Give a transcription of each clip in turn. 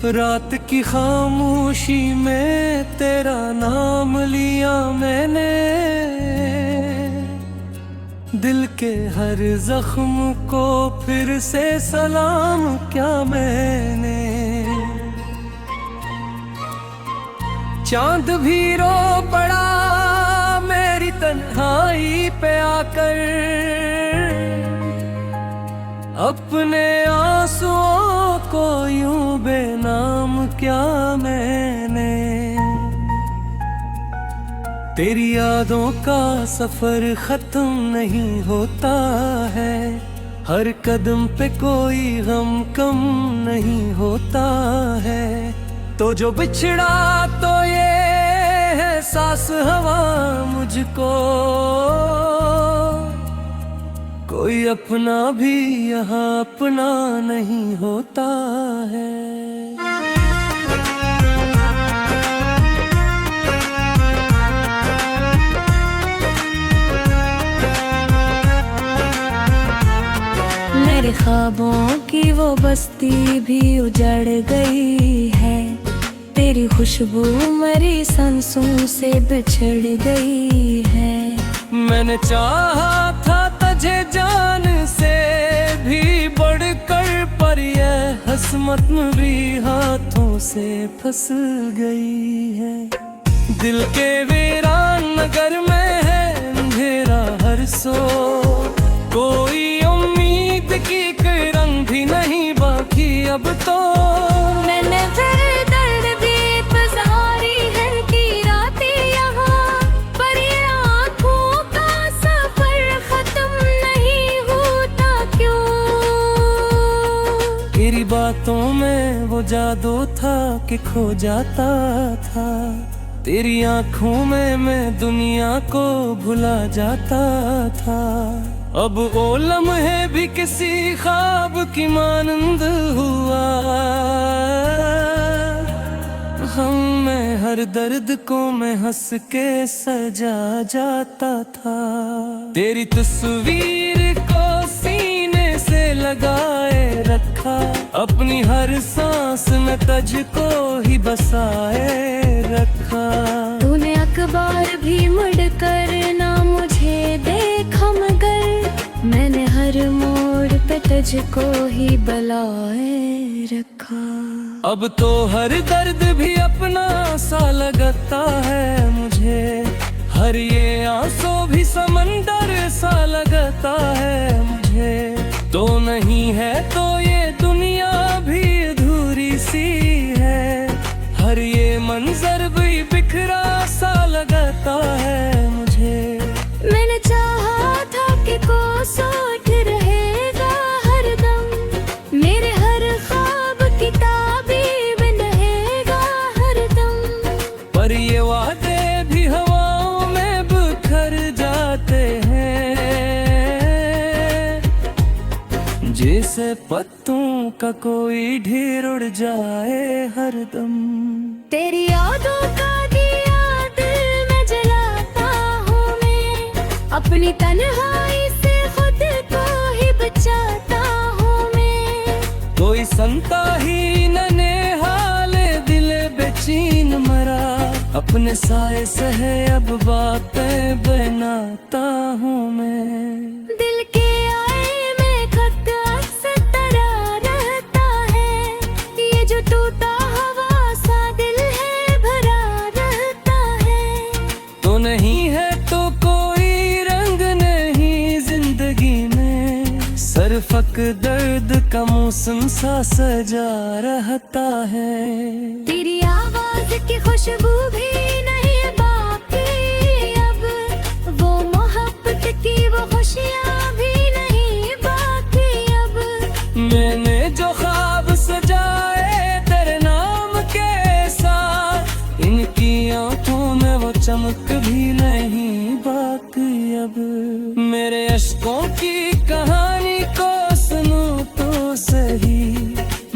रात की खामोशी में तेरा नाम लिया मैंने, दिल के हर जख्म को फिर से सलाम क्या मैंने। चांद भी रो पड़ा मेरी तन्हाई पे आकर, अपने आंसुओं को यूं बेनाम क्या मैंने। तेरी यादों का सफर खत्म नहीं होता है, हर कदम पे कोई गम कम नहीं होता है। तो जो बिछड़ा तो ये है सांस हवा मुझको, कोई अपना भी यहाँ अपना नहीं होता है। मेरे ख्वाबों की वो बस्ती भी उजड़ गई है, तेरी खुशबू मेरी सांसों से बिछड़ गई है। मैंने चाहा था तुझे जान से भी बढ़कर, पर यह हसमत भी हाथों से फंस गई है। दिल के वीरान नगर में है अंधेरा हर सो, कोई उम्मीद की किरण भी नहीं बाकी अब तो। मैंने फिर दर्द भी पसारी है कि रातें यहाँ, पर ये आँखों का सफर खत्म नहीं होता क्यों। तेरी बातों में वो जादू था कि खो जाता था, तेरी आँखों में मैं दुनिया को भुला जाता था। अब वो लम्हे भी किसी ख्वाब की मानंद हुआ, हम में हर दर्द को मैं हंस के सजा जाता था। तेरी तस्वीर को सीने से लगाए रखा, अपनी हर सांस में तुझको ही बसाए रखा। तूने अखबार भी मुड़कर ना मुझे देखा, मगर मैंने हर मोड़ पे तुझको ही बुलाए रखा। अब तो हर दर्द भी अपना सा लगता है मुझे, हर ये आंसू भी समंदर सा लगता है मुझे। तो नहीं है तो ये दुनिया भी अधूरी सी है, हर ये मंजर भी बिखरा सा लगता है मुझे। मैंने चाहा था कि कोसों रहेगा हरदम, मेरे हर ख्वाब की ताबीर में रहेगा हरदम। पर ये वादे भी हवाओं में बिखर जाते हैं, जैसे पत्तों का कोई ढेर उड़ जाए हरदम। तेरी यादों का दिया दिल में जलाता हूँ मैं, अपनी तन्हाई से खुद को ही बचाता हूँ मैं। कोई संता ही नने हाले दिल बेचैन मरा, अपने साए सहे अब बातें बनाता हूँ मैं। दिल के आए में खत अक्सर तरा रहता है, ये जो टूटा हवा सा दिल है भरा रहता है। तो नहीं है तो कोई रंग नहीं जिंदगी में, सरफक दर्द का मौसम सा सजा रहता है। तेरी आवाज की खुशबू भी नहीं बाकी अब, वो मोहब्बत की वो खुशियाँ भी नहीं बाकी अब। मैंने जो ख्वाब सजाए तेरे नाम के साथ, इनकी आंखों में वो चमक भी नहीं बाकी अब। मेरे अश्कों की कहानी को सुनो तो सही,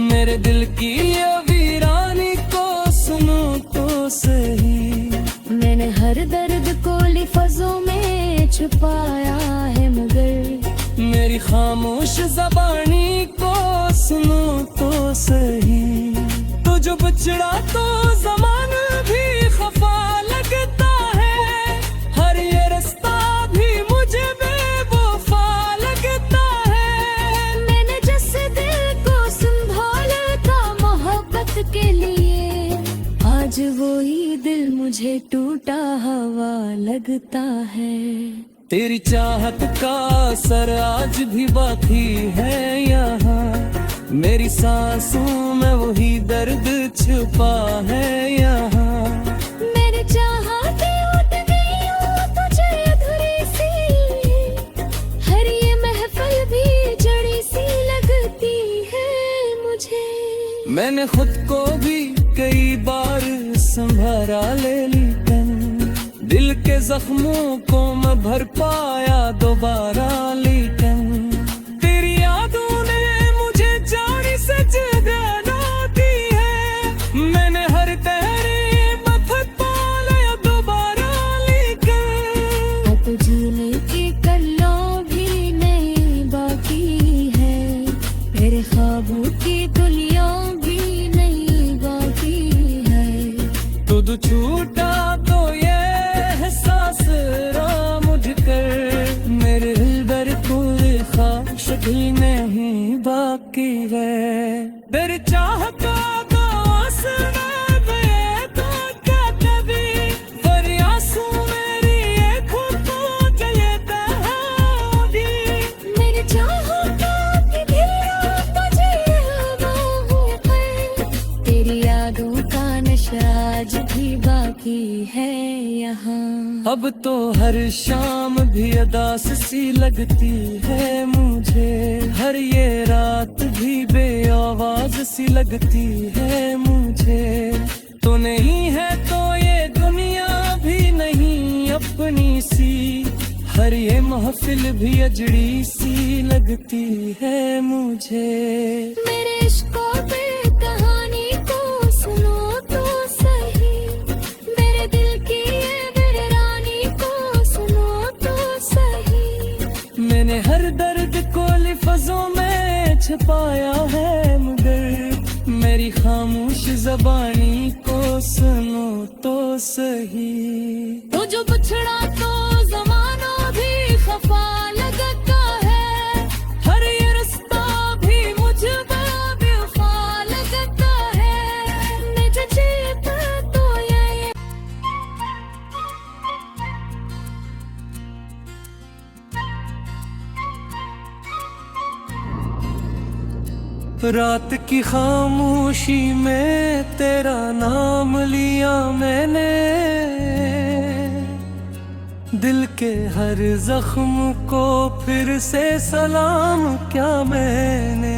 मेरे दिल की ये वीरानी को सुनो तो सही। मैंने हर दर्द को लिफाजों में छुपाया है, मगर मेरी खामोश ज़बानी को सुनो तो सही। तो जो बिछड़ा तो ज़मान भी खफा लगता है, हर ये रास्ता भी मुझे बेवफा लगता है। मैंने जिस दिल को संभाला था मोहब्बत के लिए, आज वही दिल मुझे टूटा हुआ लगता है। तेरी चाहत का असर आज भी बाकी है यहाँ, मेरी सांसों में वही दर्द छुपा है यहाँ। मेरे चाहते उठ गई हूँ तुझे अधूरी सी, हर ये महफिल भी जड़ी सी लगती है मुझे। मैंने खुद को भी कई बार संभाला लेकिन दिल के जख्मों को मैं भर पाया दोबारा, लेकिन तेरी यादों ने मुझे जाने से जगाना दी है। मैंने हर तेरे मफत पा लिया दोबारा, लेकिन तो जीने की कल्लों भी नहीं बाकी है, मेरे ख्वाबों की दुनिया भी नहीं बाकी है। तुझ छूटा तो ये एहसास रहा मुझ कर, मेरे दिल कोई ख्वाहिश भी नहीं बाकी है। तेरी चाहता का आसमां में तो क्या कभी फरियासू मेरी ये खुद को जलता होगी। मेरे चाहता कि दिल तुझे हवा हो कर, तेरी यादों का नशा आज भी बाकी है यहाँ। अब तो हर शाम भी अदास सी लगती है मुझे, हर ये रात भी बेआवाज सी लगती है मुझे। तो नहीं है तो ये दुनिया भी नहीं अपनी सी, हर ये महफिल भी अजड़ी सी लगती है मुझे। मेरे इश्कों पे कहानी को सुनो तो सही, मेरे दिल की ये वीरानी को सुनो तो सही। मैंने हर दर्द को लफ्ज़ों में छुपाया है, मगर मेरी खामोश ज़बानी को सुनो तो सही। तो जो बिछड़ा तो ज़माना भी खफा लगता है, हर ये रास्ता भी मुझे बेवफा लगता है। मैं जो जीता तो ये रात की खामोशी में तेरा नाम लिया मैंने, दिल के हर जख्म को फिर से सलाम क्या मैंने।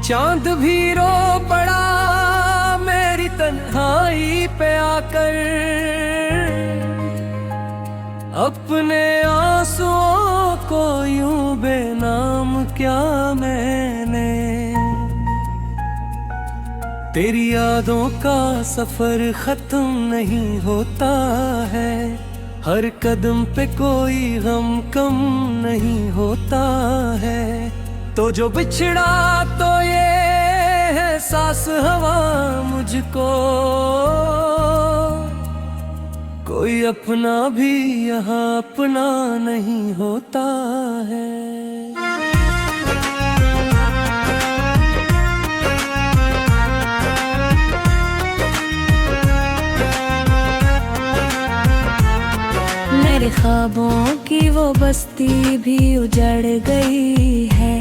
चांद भी रो पड़ा मेरी तन्हाई पे आकर, अपने आंसुओं को यूं बेनाम क्या मैंने। तेरी यादों का सफर खत्म नहीं होता है, हर कदम पे कोई गम कम नहीं होता है। तो जो बिछड़ा तो ये एहसास हवा मुझको, कोई अपना भी यहाँ अपना नहीं होता है। मेरे ख्वाबों की वो बस्ती भी उजड़ गई है,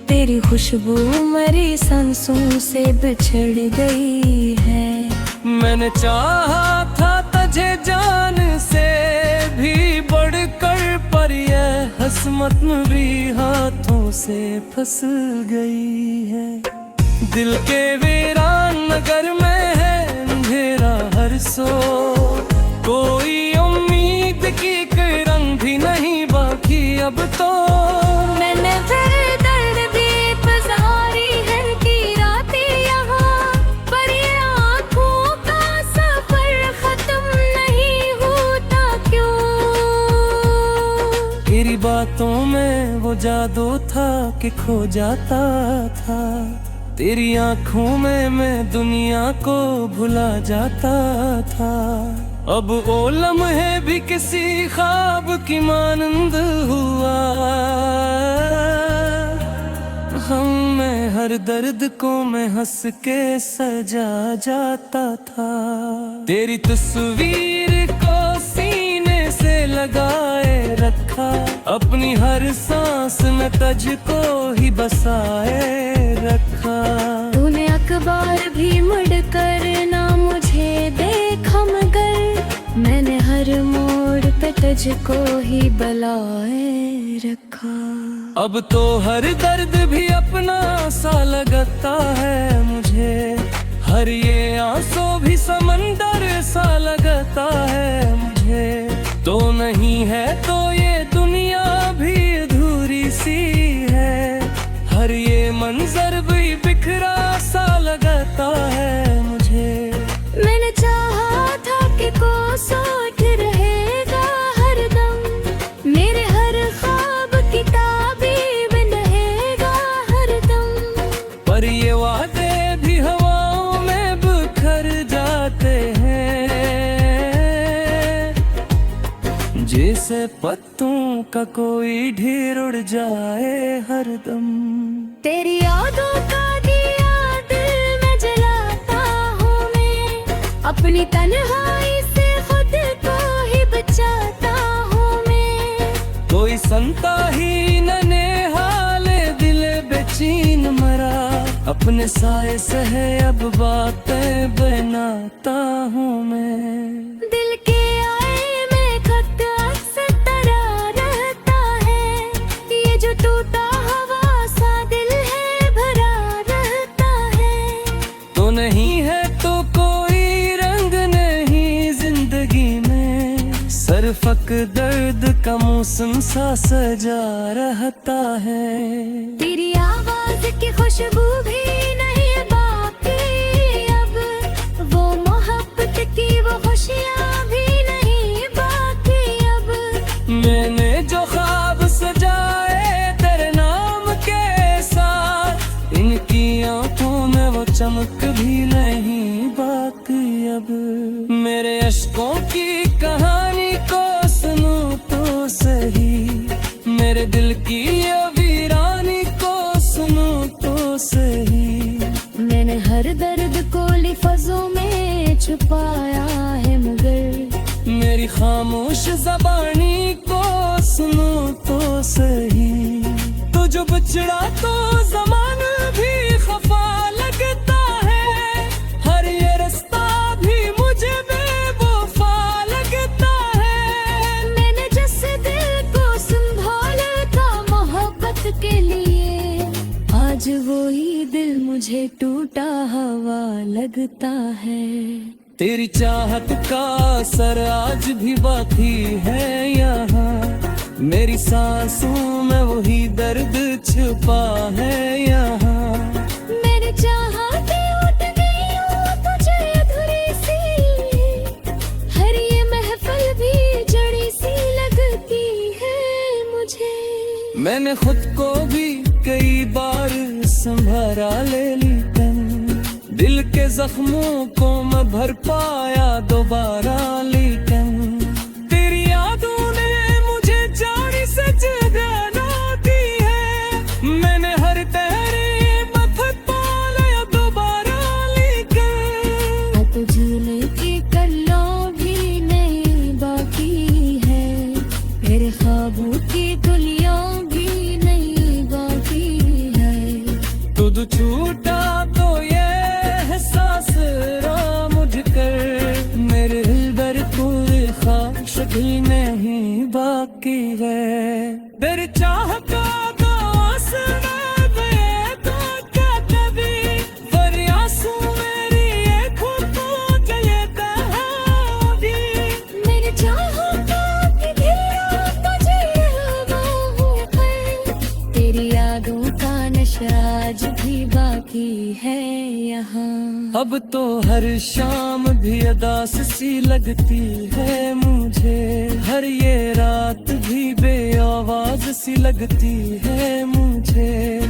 तेरी खुशबू मेरी सांसों से बिछड़ गई है। मैंने चाहा था तुझे जान से भी बढ़कर, पर यह हसमत भी हाथों से फंस गई है। दिल के वीरान नगर में है अंधेरा हर सो, कोई उम्मीद की किरण भी नहीं बाकी अब तो। मैंने फिर दर्द भी गुजारी है कि रातें यहाँ, पर ये आँखों का सफर खत्म नहीं होता क्यों। तेरी बातों में में वो जादू था कि खो जाता था। तेरी आंखों में मैं दुनिया को भुला जाता था। अब वो लम्हे भी किसी ख्वाब की मानंद हुआ। मैं हर दर्द को मैं हंस के सजा जाता था। तेरी तस्वीर को सीने से लगाए रखा, अपनी हर सांस में तुझको ही बसाए रखा। तूने अखबार भी मुड़ कर ना मुझे देखा, मगर मैंने हर मोड़ पे तुझको ही बुलाए रखा। अब तो हर दर्द भी अपना सा लगता है मुझे, हर ये आंसू भी समंदर सा लगता है मुझे। तो नहीं है तो ये दुनिया भी अधूरी सी है, हर ये मंजर भी बिखरा सा लगता है मुझे। मैंने चाहा था कि कोसों रहेगा हरदम, मेरे हर ख्वाब की ताबीर में रहेगा हरदम। पर ये वादे भी हवाओं में बिखर जाते हैं, जैसे पत्तों का कोई ढेर उड़ जाए हरदम। तेरी यादों का दिया दिल में जलाता हूँ मैं, अपनी तन्हाई से खुद को ही बचाता हूँ मैं। कोई संता ही नन्हे हाले दिल बेचैन मरा, अपने साए से है अब बातें बनाता हूँ मैं। दिल के आए में खत अक्सर तरा रहता है, ये जो टूटा हवा सा दिल है भरा रहता है। तो नहीं है तो कोई रंग नहीं जिंदगी में, सरफक दर्द का मौसम सा सजा रहता है। तेरी आवाज की खुशबू भी नहीं बाकी अब, वो मोहब्बत की वो खुशियाँ भी नहीं बाकी अब। मैंने जो ख्वाब सजाए तेरे नाम के साथ, इनकी आंखों में वो चमक भी नहीं बाकी अब। मेरे अश्कों की कहानी को सुनो तो सही, मेरे दिल की ये वीरानी को सुनो तो सही। मैंने हर दर्द को लिफाजों में छुपाया है, मगर मेरी खामोश जबानी को सुनो तो सही। तो जो बिछड़ा तो ज़माना भी खफा लगता है, हर ये रास्ता भी मुझे बेवफा लगता है। मैंने जिस दिल को संभाला था मोहब्बत के लिए, आज वही दिल मुझे टूटा हवा लगता है। तेरी चाहत का असर आज भी बाकी है यहाँ, मेरी सांसों में वही दर्द छुपा है यहाँ। मेरे चाहते उठ गई हूँ तुझे अधूरी सी, हर ये महफिल भी जड़ी सी लगती है मुझे। मैंने खुद को भी कई बार संभाला ले ली तन, दिल के जख्मों को मैं भर पाया दोबारा, लेकिन तेरी यादों ने मुझे जान से जगाना दी है। मैंने हर तेरे मत पाया दोबारा, लेकिन अब झूले की कल्लों भी नहीं बाकी है, मेरे ख्वाबों की दुनिया भी नहीं बाकी है। तुझ छूटा तो ये एहसास रहा मुझ कर, मेरे दिल पूरे ख्वाहिश भी नहीं बाकी है। तेरी चाह का वासना गए तो क्या कभी, पर आंसू मेरी आँखों को जलता है अभी। मेरे चाहों का कि दिल तुझे हवा हूँ पर, तेरी यादों का नशा आज भी बाकी है यहाँ। अब तो हर शाम भी अदास सी लगती है मुझे, हर ये रात भी बेआवाज सी लगती है मुझे।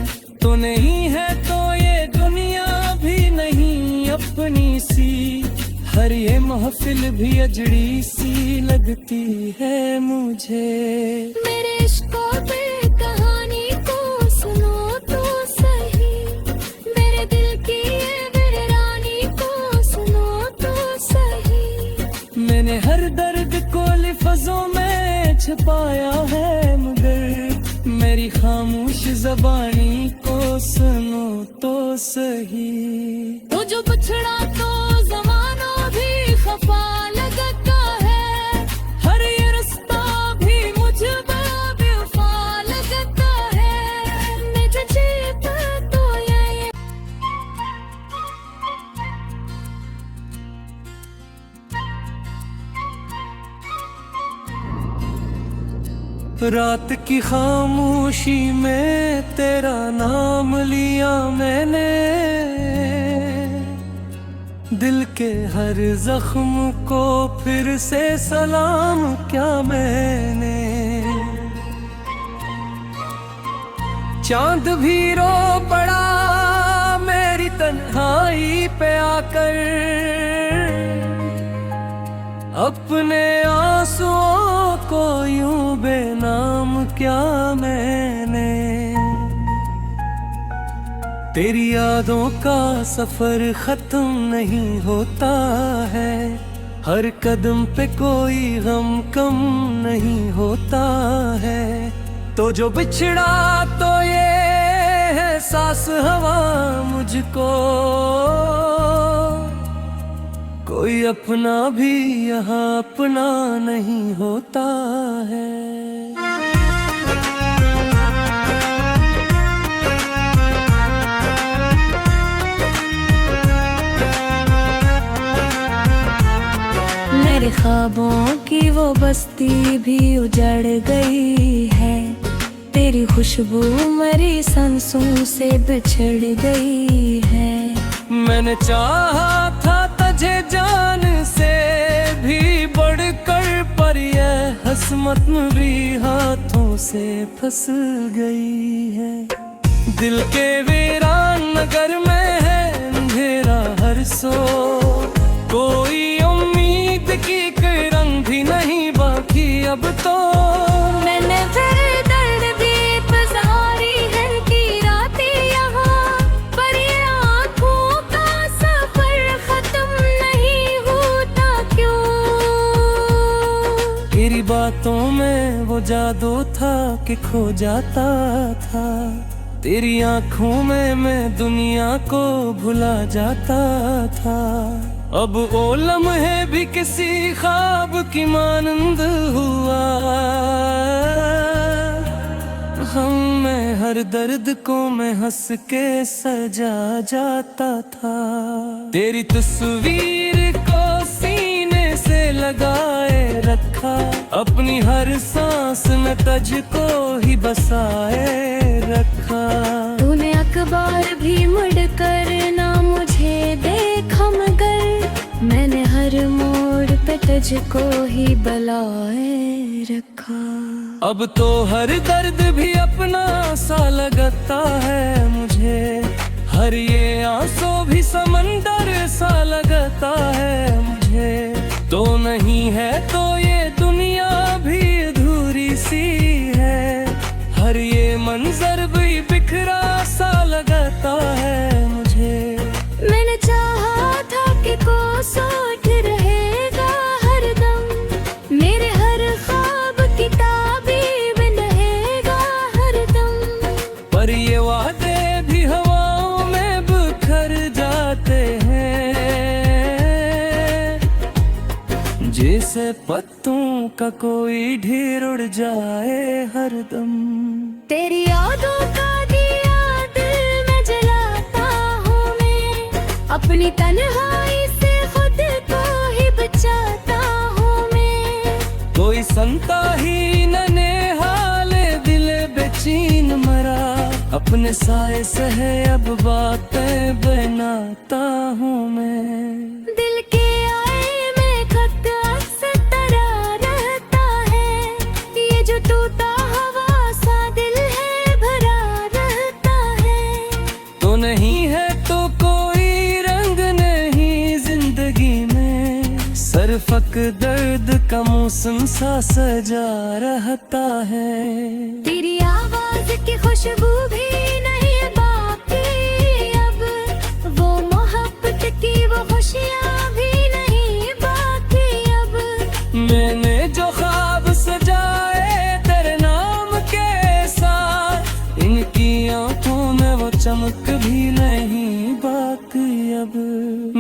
तो नहीं है तो ये दुनिया भी नहीं अपनी सी, हर ये महफिल भी अजड़ी सी लगती है मुझे। मेरे इश्क़ों पे कहानी को सुनो तो सही, मेरे दिल की ये वीरानी को सुनो तो सही। मैंने हर दर्द को लफ्ज़ों में छुपाया है, मगर मेरी खामोश ज़बानी को सुनो तो सही। वो जो बिछड़ा तो ज़माना भी खफा लगता है, हर ये रास्ता भी मुझे बेवफा लगता है। मुझे जीत तो ये रात की खामोशी में तेरा नाम लिया मैंने, दिल के हर जख्म को फिर से सलाम क्या मैंने। चांद भी रो पड़ा मेरी तन्हाई पे आकर, अपने आंसुओं को यूं बेनाम क्या मैंने। तेरी यादों का सफर खत्म नहीं होता है, हर कदम पे कोई गम कम नहीं होता है। तो जो बिछड़ा तो ये है सांस हवा मुझको, कोई अपना भी यहाँ अपना नहीं होता है। मेरे ख्वाबों की वो बस्ती भी उजड़ गई है, तेरी खुशबू मेरी सांसों से बिछड़ गई है। मैंने चाहा था तुझे जान से भी बढ़कर, पर यह हसमत भी हाथों से फंस गई है। दिल के वीरान नगर में है अंधेरा हर सो, कोई उम्मीद की किरण भी नहीं बाकी अब तो। मैंने फिर दर्द भी पसारी है कि रातें यहाँ, पर ये आँखों का सफर खत्म नहीं होता क्यों। तेरी बातों में वो जादू था कि खो जाता था, तेरी आँखों में मैं दुनिया को भुला जाता था। अब ओ लम्हे भी किसी ख्वाब की मानंद हुआ, हम में हर दर्द को मैं हंस के सजा जाता था। तेरी तस्वीर को सीने से लगाए रखा, अपनी हर सांस में तुझको ही बसाए रखा। तूने अखबार भी मुड़कर ना मुझे देखा, मगर मैंने हर मोड़ पे तुझको ही बुलाए रखा। अब तो हर दर्द भी अपना सा लगता है मुझे, हर ये आंसू भी समंदर सा लगता है मुझे। तो नहीं है तो ये दुनिया भी अधूरी सी है, हर ये मंजर भी बिखरा सा लगता है मुझे। मैंने चाहा था कि कोसों रहेगा हरदम, मेरे हर ख्वाब की ताबीर में रहेगा हरदम। पर ये वादे भी हवाओं में बिखर जाते हैं, जैसे पत्तों का कोई ढेर उड़ जाए हरदम। तेरी यादों का दिया दिल में जलाता हूँ मैं, अपनी तन्हाई से खुद को ही बचाता हूँ मैं। कोई संता ही नन्हे हाल दिल बेचैन मरा, अपने साए से है अब बातें बनाता हूँ मैं। दिल के आए में खत अक्सर तरह रहता है, ये जो टूटा हवा सा दिल है भरा रहता है। तो नहीं है तो कोई रंग नहीं जिंदगी में, सरफक दर्द का मौसम सा सजा रहता है। तेरी आवाज की खुशबू भी नहीं बाकी अब, वो मोहब्बत की वो खुशियाँ भी नहीं बाकी अब। मैंने जो ख्वाब सजाए तेरे नाम के साथ, इनकी आंखों में वो चमक भी नहीं बाकी अब।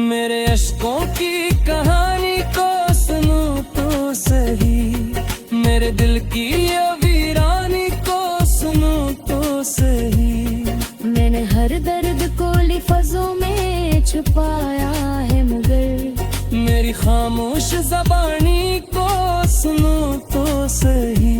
मेरे अश्कों की कहानी को सुनो तो सही, मेरे दिल की ये वीरानी को सुनो तो सही। मैंने हर दर्द को लिफ़्ज़ों में छुपाया है, मगर मेरी खामोश ज़बानी को सुनो तो सही।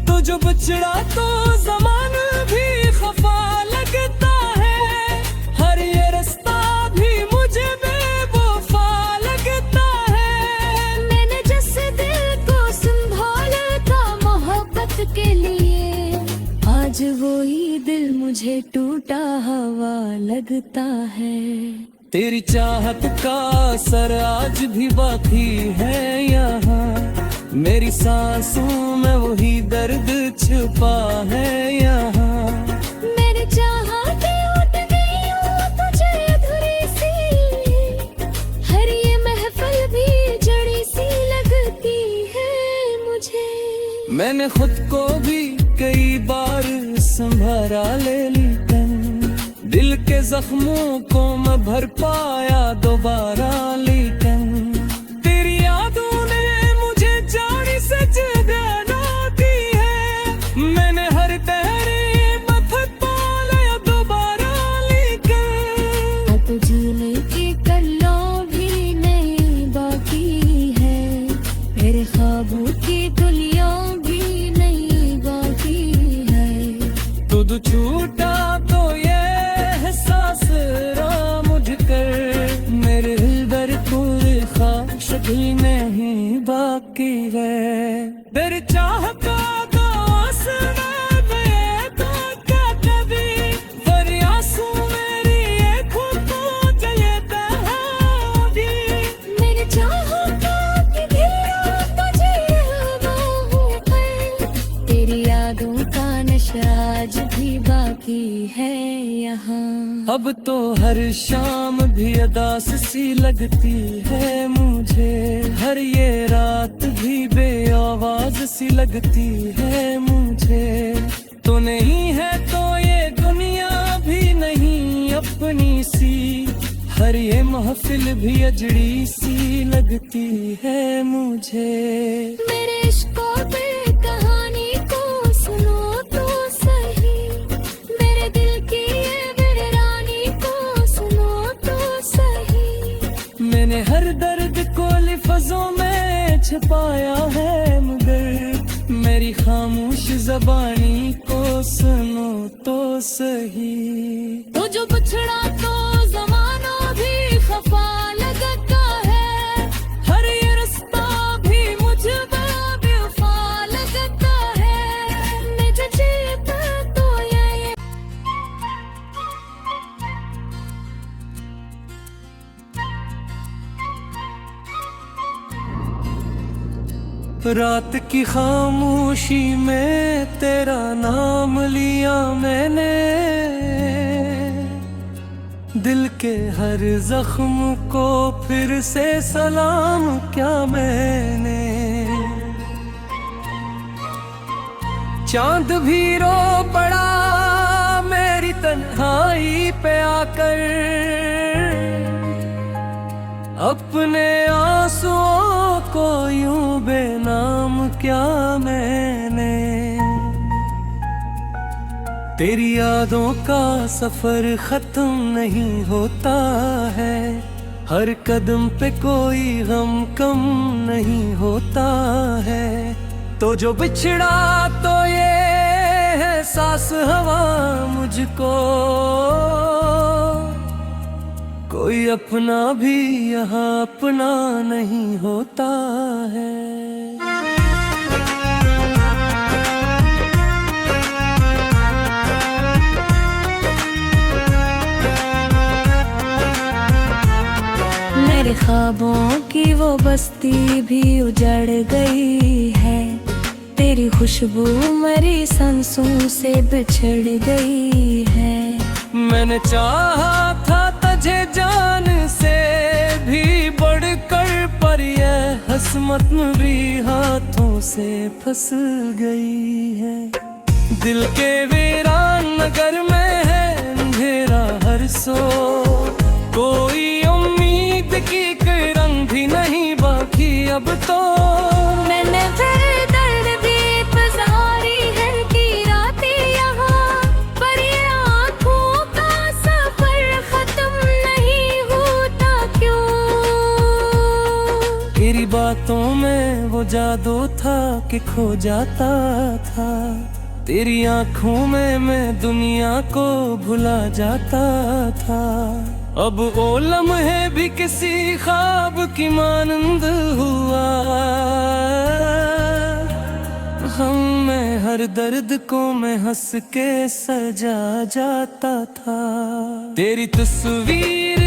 तो जो बछड़ा तो ज़माना भी खफा लगता है, हर ये रास्ता भी मुझे बेवफा लगता है। मैंने जिस दिल को संभाला था मोहब्बत के लिए, आज वही दिल मुझे टूटा हवा लगता है। तेरी चाहत का असर आज भी बाकी है यहाँ, मेरी सांसों में वही दर्द छुपा है यहाँ। मेरे चाहते उठ गई हूँ तुझे अधूरी सी, हर ये महफिल भी जड़ी सी लगती है मुझे। मैंने खुद को भी कई बार संभाला लेकिन दिल के जख्मों को मैं भर पाया दोबारा, लेकिन तेरी यादों ने मुझे जाने से जगाना दी है। मैंने हर तेरे मफत पाया दोबारा, लेकिन अब जीने की कल्लों भी नहीं बाकी है, मेरे ख्वाबों की दुनिया भी नहीं बाकी है। तुझ छूटा तो ये एहसास रहा मुझ कर, मेरे दिल पूरे ख्वाहिश भी नहीं बाकी है। तेरे चाह का तो आसमां में तो क्या कभी, पर आंसू मेरी आँखों को जलता होगी। मेरे चाहों का कि दिल तुझे हवाओं पर, तेरी यादों का नशा आज भी बाकी है यहाँ। अब तो हर शाम भी अदास सी लगती है मुझे, हर ये रात भी बेआवाज सी लगती है मुझे। तो नहीं है तो ये दुनिया भी नहीं अपनी सी, हर ये महफिल भी अजड़ी सी लगती है मुझे। मेरे इश्कों पे कहानी को सुनो तो सही, मेरे दिल की ये वीरानी को सुनो तो सही। मैंने हर दर्द को लिफ़्ज़ों में छुपाया है, मगर मेरी खामोश ज़बानी को सुनो तो सही। तो जो बछड़ा तो ज़माना भी खफा लगता है, हर ये रास्ता भी मुझे बेवफा लगता है। मैं जो जीता तो ये रात की खामोशी में तेरा नाम लिया मैंने, दिल के हर जख्म को फिर से सलाम क्या मैंने। चांद भी रो पड़ा मेरी तन्हाई पे आकर, अपने आंसुओं को यूं बेनाम क्या मैंने। तेरी यादों का सफर खत्म नहीं होता है, हर कदम पे कोई गम कम नहीं होता है। तो जो बिछड़ा तो ये सांस हवा मुझको, कोई अपना भी यहाँ अपना नहीं होता है। मेरे ख्वाबों की वो बस्ती भी उजड़ गई है, तेरी खुशबू मेरी सांसों से बिछड़ गई है। मैंने चाहा था तुझे जान से भी बढ़कर, पर यह हसमत भी हाथों से फंस गई है। दिल के वीरान नगर में है अंधेरा हर सो, कोई उम्मीद की किरण भी नहीं बाकी अब तो। मैंने फिर दर्द भी गुजारी है कि रातें यहाँ, पर ये आँखों का सफर खत्म नहीं होता क्यों। तेरी बातों में वो जादू था कि खो जाता था, तेरी आँखों में मैं दुनिया को भुला जाता था। अब वो लम्हे भी किसी ख्वाब की मानंद हुआ, मैं हर दर्द को मैं हंस के सजा जाता था। तेरी तस्वीर